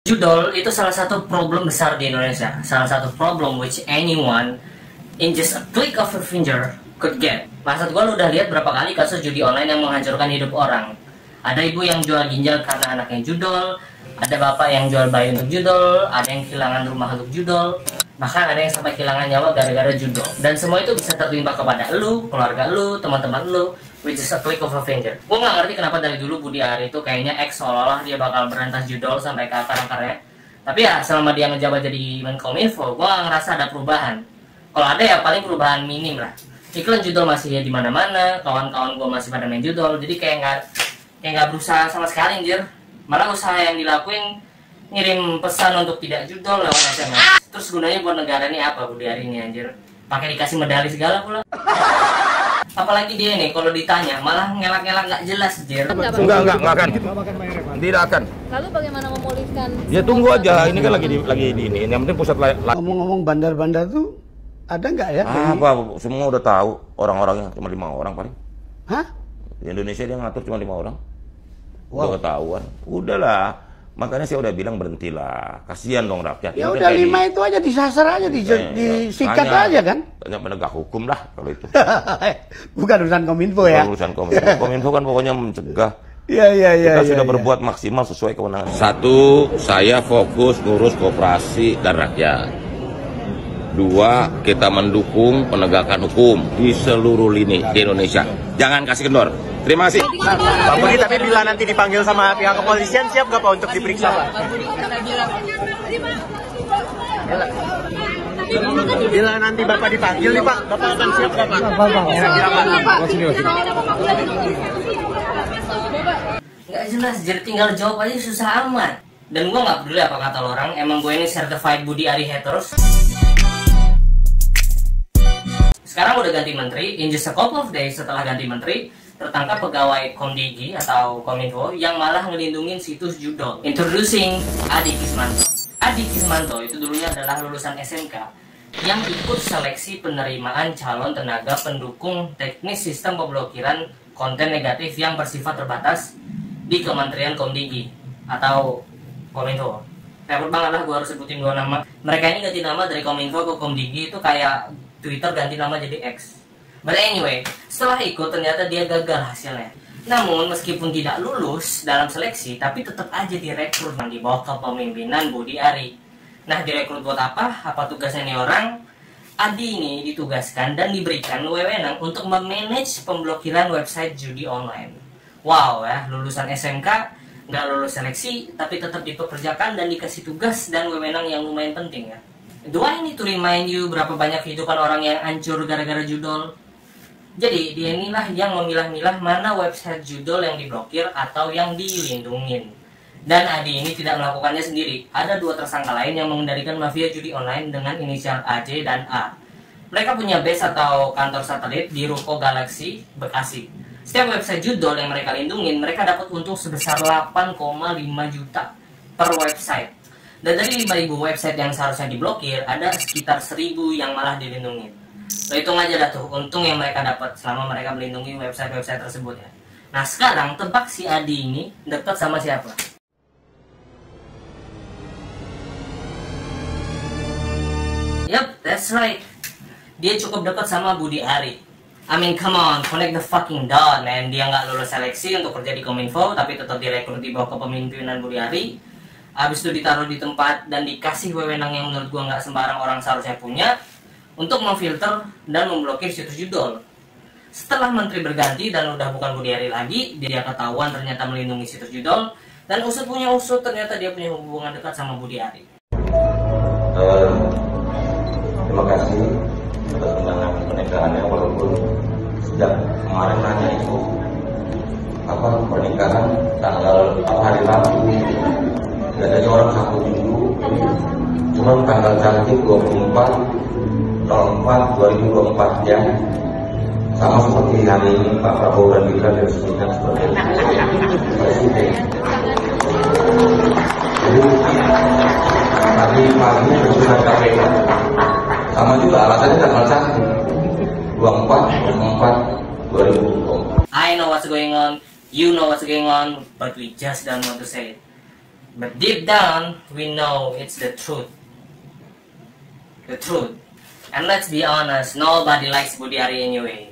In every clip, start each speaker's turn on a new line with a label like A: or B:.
A: Judol itu salah satu problem besar di Indonesia. Salah satu problem which anyone in just a click of a finger could get. Maksud gue, lu udah lihat berapa kali kasus judi online yang menghancurkan hidup orang. Ada ibu yang jual ginjal karena anaknya judol, ada bapak yang jual bayi untuk judol, ada yang kehilangan rumah untuk judol, bahkan ada yang sampai kehilangan nyawa gara-gara judol. Dan semua itu bisa tertimpa kepada lu, keluarga lu, teman-teman lu, which is a click of a finger. Gue gak ngerti kenapa dari dulu Budi Ari itu kayaknya seolah-olah dia bakal berantas judol sampai ke akar-akarnya. Tapi ya selama dia ngejabat jadi Menkominfo, gue gak ngerasa ada perubahan. Kalau ada ya paling perubahan minim lah. Iklan judol masih ya di mana-mana, kawan-kawan gue masih pada main judol, jadi kayak nggak berusaha sama sekali anjir. Malah usaha yang dilakuin ngirim pesan untuk tidak judol lewat SMS. Terus gunanya buat negara ini apa Budi Ari ini anjir? Pakai dikasih medali segala pula. Apalagi dia nih kalau ditanya malah ngelak-ngelak nggak jelas anjir.
B: Enggak akan. Tidak akan.
C: Lalu bagaimana memulihkan?
B: Ya tunggu aja, ini kan lagi di ini. Yang penting pusat
D: Ngomong-ngomong bandar-bandar tuh ada nggak ya?
B: Apa? Semua udah tahu orang-orangnya, cuma 5 orang paling.
D: Hah?
B: Di Indonesia dia ngatur cuma 5 orang.
D: Wow.
B: Udah ketahuan. Udahlah. Makanya saya udah bilang berhentilah. Kasihan dong rakyat.
D: Ya udah 5 itu aja disasar aja, disikat aja kan?
B: Banyak penegak hukum lah kalau itu.
D: Bukan urusan Kominfo ya?
B: Bukan urusan Kominfo. Kominfo kan pokoknya mencegah.
D: Iya.
B: Kita sudah berbuat maksimal sesuai kewenangan. Satu, saya fokus ngurus koperasi dan rakyat. 2, kita mendukung penegakan hukum di seluruh lini di Indonesia. Jangan kasih kendor. Terima kasih.
E: Pak Budi, tapi bila nanti dipanggil sama pihak kepolisian, siap nggak Pak untuk diperiksa Pak? Bila nanti Bapak dipanggil nih Pak, Bapak akan siap nggak Pak?
A: Nggak jelas, jadi tinggal jawab aja susah amat. Dan gue nggak peduli apa kata orang, emang gue ini certified Budi Ari haters. Sekarang udah ganti menteri, in just a couple of days setelah ganti menteri, tertangkap pegawai Komdigi atau Kominfo yang malah ngelindungin situs judol. Introducing Adi Kismanto. Adi Kismanto itu dulunya adalah lulusan SMK yang ikut seleksi penerimaan calon tenaga pendukung teknis sistem pemblokiran konten negatif yang bersifat terbatas di Kementerian Komdigi atau Kominfo. Repot banget lah gue harus sebutin 2 nama. Mereka ini ganti nama dari Kominfo ke Komdigi itu kayak Twitter ganti nama jadi X. But anyway, setelah ikut ternyata dia gagal hasilnya. Namun meskipun tidak lulus dalam seleksi, tapi tetap aja direkrut di bawah kepemimpinan Budi Ari. Nah, direkrut buat apa? Apa tugasnya nih orang? Adi ini ditugaskan dan diberikan wewenang untuk memanage pemblokiran website judi online. Wow ya, lulusan SMK nggak lulus seleksi, tapi tetap dipekerjakan dan dikasih tugas dan wewenang yang lumayan penting ya. Do I need to remind you berapa banyak kehidupan orang yang hancur gara-gara judol? Jadi dia inilah yang memilah-milah mana website judol yang diblokir atau yang dilindungin. Dan Adi ini tidak melakukannya sendiri. Ada 2 tersangka lain yang mengendalikan mafia judi online dengan inisial AJ dan A. Mereka punya base atau kantor satelit di Ruko Galaxy, Bekasi. Setiap website judol yang mereka lindungin, mereka dapat untung sebesar 8,5 juta per website. Dan dari 5.000 website yang seharusnya diblokir, ada sekitar 1.000 yang malah dilindungi. Lo hitung aja dah tuh, untung yang mereka dapat selama mereka melindungi website-website tersebut ya. Nah sekarang, tebak si Adi ini dekat sama siapa? Yup, that's right. Dia cukup dekat sama Budi Ari. I mean, come on, connect the fucking dot, man. Dia nggak lulus seleksi untuk kerja di Kominfo, tapi tetap direkrut di bawah kepemimpinan Budi Ari. Habis itu ditaruh di tempat dan dikasih wewenang yang menurut gua nggak sembarang orang seharusnya punya untuk memfilter dan memblokir situs judol. Setelah menteri berganti dan udah bukan Budi Ari lagi, dia ketahuan ternyata melindungi situs judol, dan usut punya usut ternyata dia punya hubungan dekat sama Budi Ari.
B: Terima kasih atas undangan pernikahannya, walaupun sejak kemarin nanya itu pernikahan tanggal hari Rabu. Biasanya orang 1 minggu, cuma tanggal cantik 24/04/2024 ya. Sama seperti hari ini Pak Prabowo dan Gibran diresmikan sebagai presiden. Jadi tadi pagi bersama KPK, sama juga alasannya tanggal 1/24/2024.
A: I know what's going on, you know what's going on, but we just don't want to say it. But deep down, we know it's the truth. The truth. And let's be honest, nobody likes Budi Ari anyway.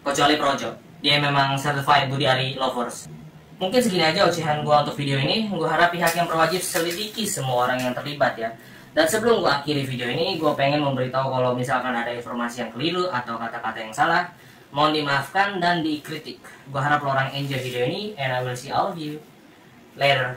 A: Kecuali Projo. Dia memang certified Budi Ari lovers. Mungkin segini aja ocehan gua untuk video ini. Gua harap pihak yang berwajib selidiki semua orang yang terlibat ya. Dan sebelum gua akhiri video ini, gua pengen memberitahu kalau misalkan ada informasi yang keliru atau kata-kata yang salah, mohon dimaafkan dan dikritik. Gua harap lo orang enjoy video ini, and I will see all of you later.